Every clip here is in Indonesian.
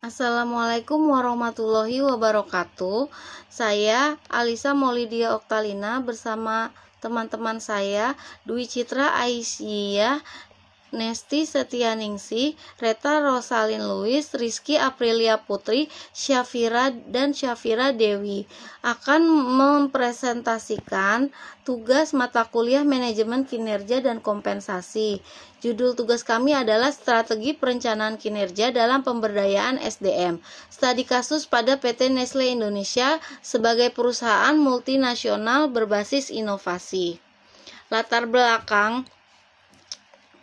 Assalamualaikum warahmatullahi wabarakatuh. Saya Alisa Maulidia Oktalina bersama teman-teman saya Dwi Citra Aisyah, Nesti Setianingsih, Reta Rosalin Luis, Rizky Aprilia Putri, Syafira dan Syafira Dewi akan mempresentasikan tugas mata kuliah Manajemen Kinerja dan Kompensasi. Judul tugas kami adalah Strategi Perencanaan Kinerja dalam Pemberdayaan SDM. Studi kasus pada PT Nestle Indonesia sebagai perusahaan multinasional berbasis inovasi. Latar belakang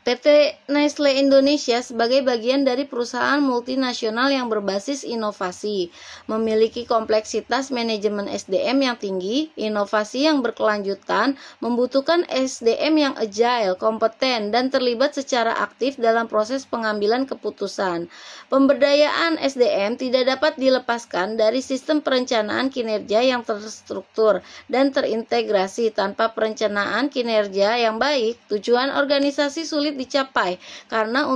PT Nestle Indonesia sebagai bagian dari perusahaan multinasional yang berbasis inovasi, memiliki kompleksitas manajemen SDM yang tinggi, inovasi yang berkelanjutan, membutuhkan SDM yang agile, kompeten, dan terlibat secara aktif dalam proses pengambilan keputusan. Pemberdayaan SDM tidak dapat dilepaskan dari sistem perencanaan kinerja yang terstruktur dan terintegrasi. Tanpa perencanaan kinerja yang baik, tujuan organisasi sulit dicapai karena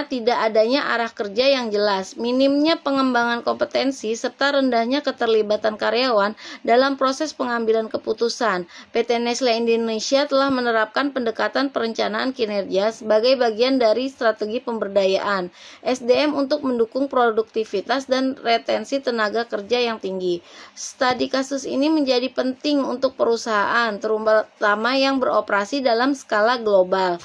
tidak adanya arah kerja yang jelas, minimnya pengembangan kompetensi, serta rendahnya keterlibatan karyawan dalam proses pengambilan keputusan. PT Nestle Indonesia telah menerapkan pendekatan perencanaan kinerja sebagai bagian dari strategi pemberdayaan SDM untuk mendukung produktivitas dan retensi tenaga kerja yang tinggi. Studi kasus ini menjadi penting untuk perusahaan, terutama yang beroperasi dalam skala global,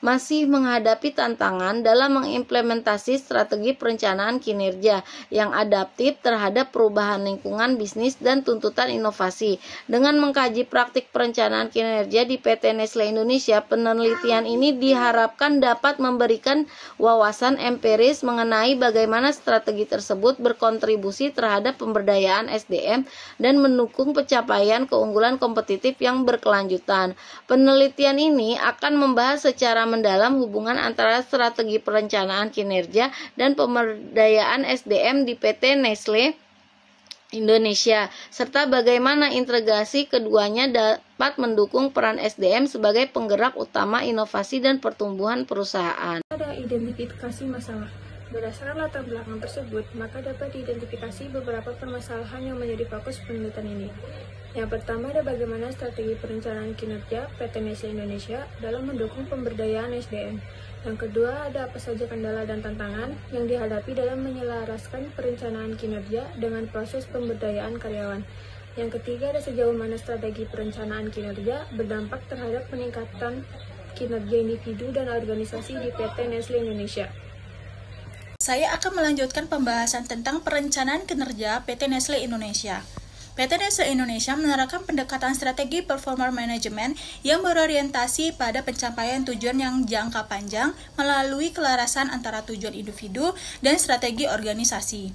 masih menghadapi tantangan dalam mengimplementasi strategi perencanaan kinerja yang adaptif terhadap perubahan lingkungan bisnis dan tuntutan inovasi. Dengan mengkaji praktik perencanaan kinerja di PT Nestle Indonesia, penelitian ini diharapkan dapat memberikan wawasan empiris mengenai bagaimana strategi tersebut berkontribusi terhadap pemberdayaan SDM dan mendukung pencapaian keunggulan kompetitif yang berkelanjutan. Penelitian ini akan membahas secara mendalam hubungan antara strategi perencanaan kinerja dan pemberdayaan SDM di PT Nestle Indonesia, serta bagaimana integrasi keduanya dapat mendukung peran SDM sebagai penggerak utama inovasi dan pertumbuhan perusahaan. Ada identifikasi masalah. Berdasarkan latar belakang tersebut, maka dapat diidentifikasi beberapa permasalahan yang menjadi fokus penelitian ini. Yang pertama ada bagaimana strategi perencanaan kinerja PT Nestle Indonesia dalam mendukung pemberdayaan SDM. Yang kedua ada apa saja kendala dan tantangan yang dihadapi dalam menyelaraskan perencanaan kinerja dengan proses pemberdayaan karyawan. Yang ketiga ada sejauh mana strategi perencanaan kinerja berdampak terhadap peningkatan kinerja individu dan organisasi di PT Nestle Indonesia. Saya akan melanjutkan pembahasan tentang perencanaan kinerja PT Nestle Indonesia. PT Nestle Indonesia menerapkan pendekatan strategi performance management yang berorientasi pada pencapaian tujuan yang jangka panjang melalui kelarasan antara tujuan individu dan strategi organisasi.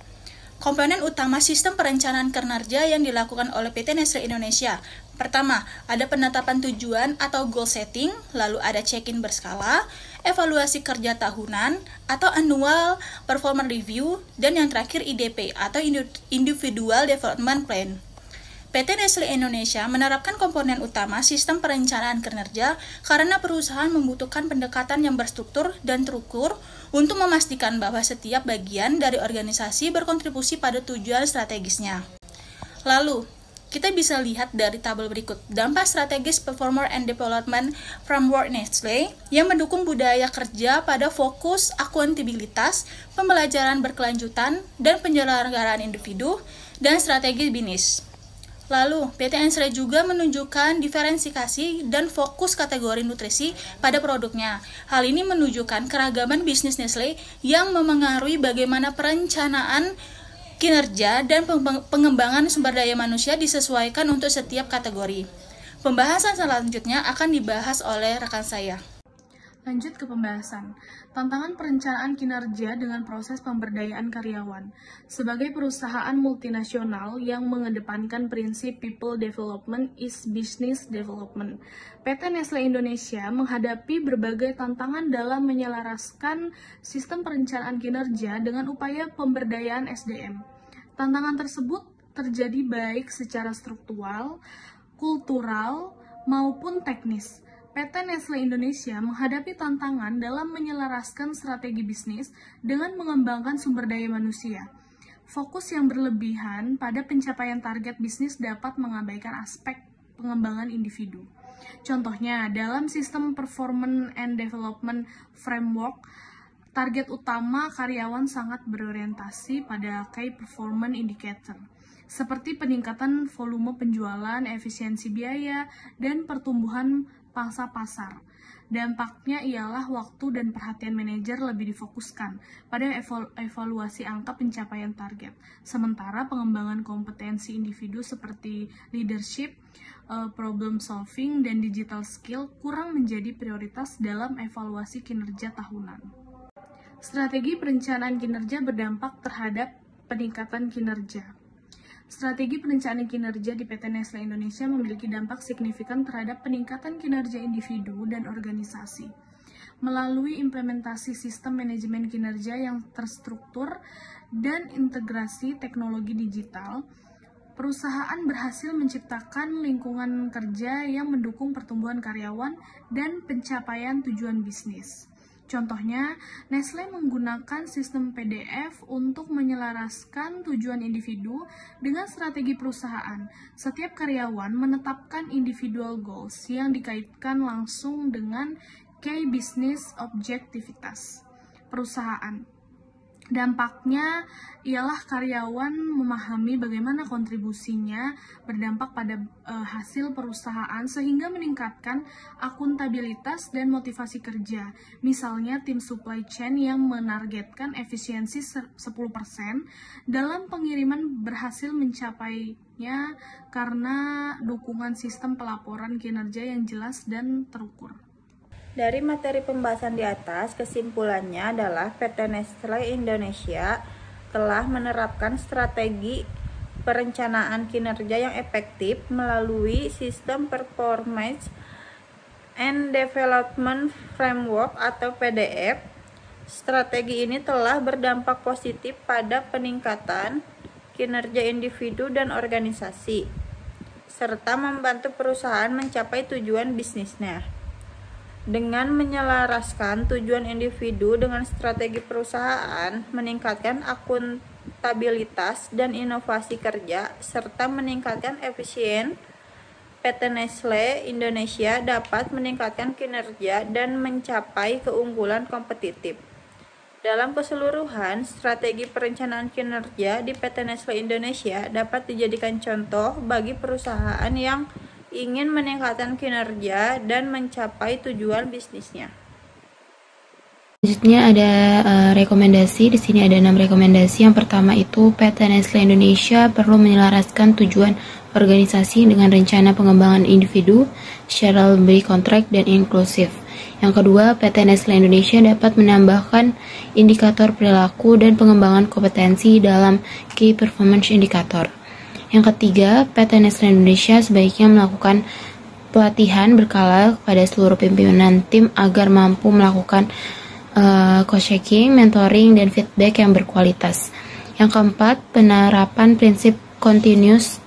Komponen utama sistem perencanaan kinerja yang dilakukan oleh PT Nestle Indonesia. Pertama, ada penetapan tujuan atau goal setting, lalu ada check-in berskala, evaluasi kerja tahunan atau annual performance review, dan yang terakhir IDP atau Individual Development Plan. PT Nestle Indonesia menerapkan komponen utama sistem perencanaan kinerja karena perusahaan membutuhkan pendekatan yang berstruktur dan terukur untuk memastikan bahwa setiap bagian dari organisasi berkontribusi pada tujuan strategisnya. Lalu, kita bisa lihat dari tabel berikut, dampak strategis Performance and Development Framework Nestle yang mendukung budaya kerja pada fokus akuntabilitas, pembelajaran berkelanjutan, dan penyelenggaraan individu, dan strategi bisnis. Lalu, PT Nestle juga menunjukkan diferensiasi dan fokus kategori nutrisi pada produknya. Hal ini menunjukkan keragaman bisnis Nestle yang memengaruhi bagaimana perencanaan kinerja dan pengembangan sumber daya manusia disesuaikan untuk setiap kategori. Pembahasan selanjutnya akan dibahas oleh rekan saya. Lanjut ke pembahasan. Tantangan perencanaan kinerja dengan proses pemberdayaan karyawan. Sebagai perusahaan multinasional yang mengedepankan prinsip people development is business development, PT Nestle Indonesia menghadapi berbagai tantangan dalam menyelaraskan sistem perencanaan kinerja dengan upaya pemberdayaan SDM. Tantangan tersebut terjadi baik secara struktural, kultural, maupun teknis. PT Nestle Indonesia menghadapi tantangan dalam menyelaraskan strategi bisnis dengan mengembangkan sumber daya manusia. Fokus yang berlebihan pada pencapaian target bisnis dapat mengabaikan aspek pengembangan individu. Contohnya, dalam sistem Performance and Development Framework, target utama karyawan sangat berorientasi pada Key Performance Indicator, seperti peningkatan volume penjualan, efisiensi biaya, dan pertumbuhan pangsa pasar. Dampaknya ialah waktu dan perhatian manajer lebih difokuskan pada evaluasi angka pencapaian target, sementara pengembangan kompetensi individu seperti leadership, problem solving, dan digital skill kurang menjadi prioritas dalam evaluasi kinerja tahunan. Strategi perencanaan kinerja berdampak terhadap peningkatan kinerja. Strategi perencanaan kinerja di PT Nestle Indonesia memiliki dampak signifikan terhadap peningkatan kinerja individu dan organisasi. Melalui implementasi sistem manajemen kinerja yang terstruktur dan integrasi teknologi digital, perusahaan berhasil menciptakan lingkungan kerja yang mendukung pertumbuhan karyawan dan pencapaian tujuan bisnis. Contohnya, Nestle menggunakan sistem PDF untuk menyelaraskan tujuan individu dengan strategi perusahaan. Setiap karyawan menetapkan individual goals yang dikaitkan langsung dengan key business objectivitas perusahaan. Dampaknya ialah karyawan memahami bagaimana kontribusinya berdampak pada hasil perusahaan sehingga meningkatkan akuntabilitas dan motivasi kerja. Misalnya tim supply chain yang menargetkan efisiensi 10% dalam pengiriman berhasil mencapainya karena dukungan sistem pelaporan kinerja yang jelas dan terukur. Dari materi pembahasan di atas, kesimpulannya adalah PT Nestle Indonesia telah menerapkan strategi perencanaan kinerja yang efektif melalui sistem Performance and Development Framework atau PDF. Strategi ini telah berdampak positif pada peningkatan kinerja individu dan organisasi, serta membantu perusahaan mencapai tujuan bisnisnya. Dengan menyelaraskan tujuan individu dengan strategi perusahaan, meningkatkan akuntabilitas dan inovasi kerja, serta meningkatkan efisien, PT Nestle Indonesia dapat meningkatkan kinerja dan mencapai keunggulan kompetitif. Dalam keseluruhan, strategi perencanaan kinerja di PT Nestle Indonesia dapat dijadikan contoh bagi perusahaan yang ingin meningkatkan kinerja dan mencapai tujuan bisnisnya. Selanjutnya ada rekomendasi. Di sini ada 6 rekomendasi. Yang pertama itu PT Nestle Indonesia perlu menyelaraskan tujuan organisasi dengan rencana pengembangan individu secara lebih kontrak dan inklusif. Yang kedua, PT Nestle Indonesia dapat menambahkan indikator perilaku dan pengembangan kompetensi dalam Key Performance Indicator. Yang ketiga, PT Nestle Indonesia sebaiknya melakukan pelatihan berkala kepada seluruh pimpinan tim agar mampu melakukan coaching, mentoring, dan feedback yang berkualitas. Yang keempat, penerapan prinsip continuous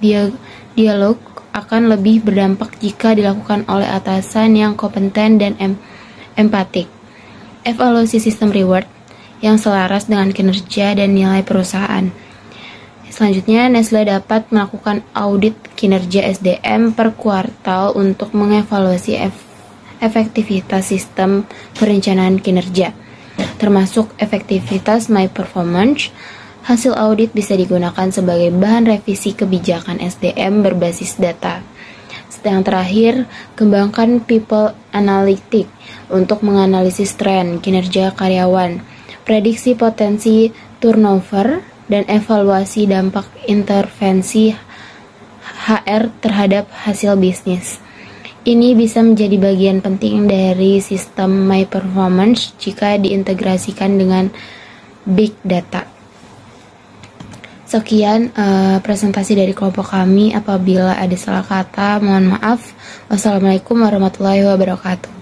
dialog akan lebih berdampak jika dilakukan oleh atasan yang kompeten dan empatik. Evaluasi sistem reward yang selaras dengan kinerja dan nilai perusahaan. Selanjutnya, Nestle dapat melakukan audit kinerja SDM per kuartal untuk mengevaluasi efektivitas sistem perencanaan kinerja, termasuk efektivitas My Performance. Hasil audit bisa digunakan sebagai bahan revisi kebijakan SDM berbasis data. Yang terakhir, kembangkan People Analytics untuk menganalisis tren kinerja karyawan, prediksi potensi turnover, dan evaluasi dampak intervensi HR terhadap hasil bisnis. Ini bisa menjadi bagian penting dari sistem My Performance jika diintegrasikan dengan Big Data. Sekian presentasi dari kelompok kami. Apabila ada salah kata, mohon maaf. Wassalamualaikum warahmatullahi wabarakatuh.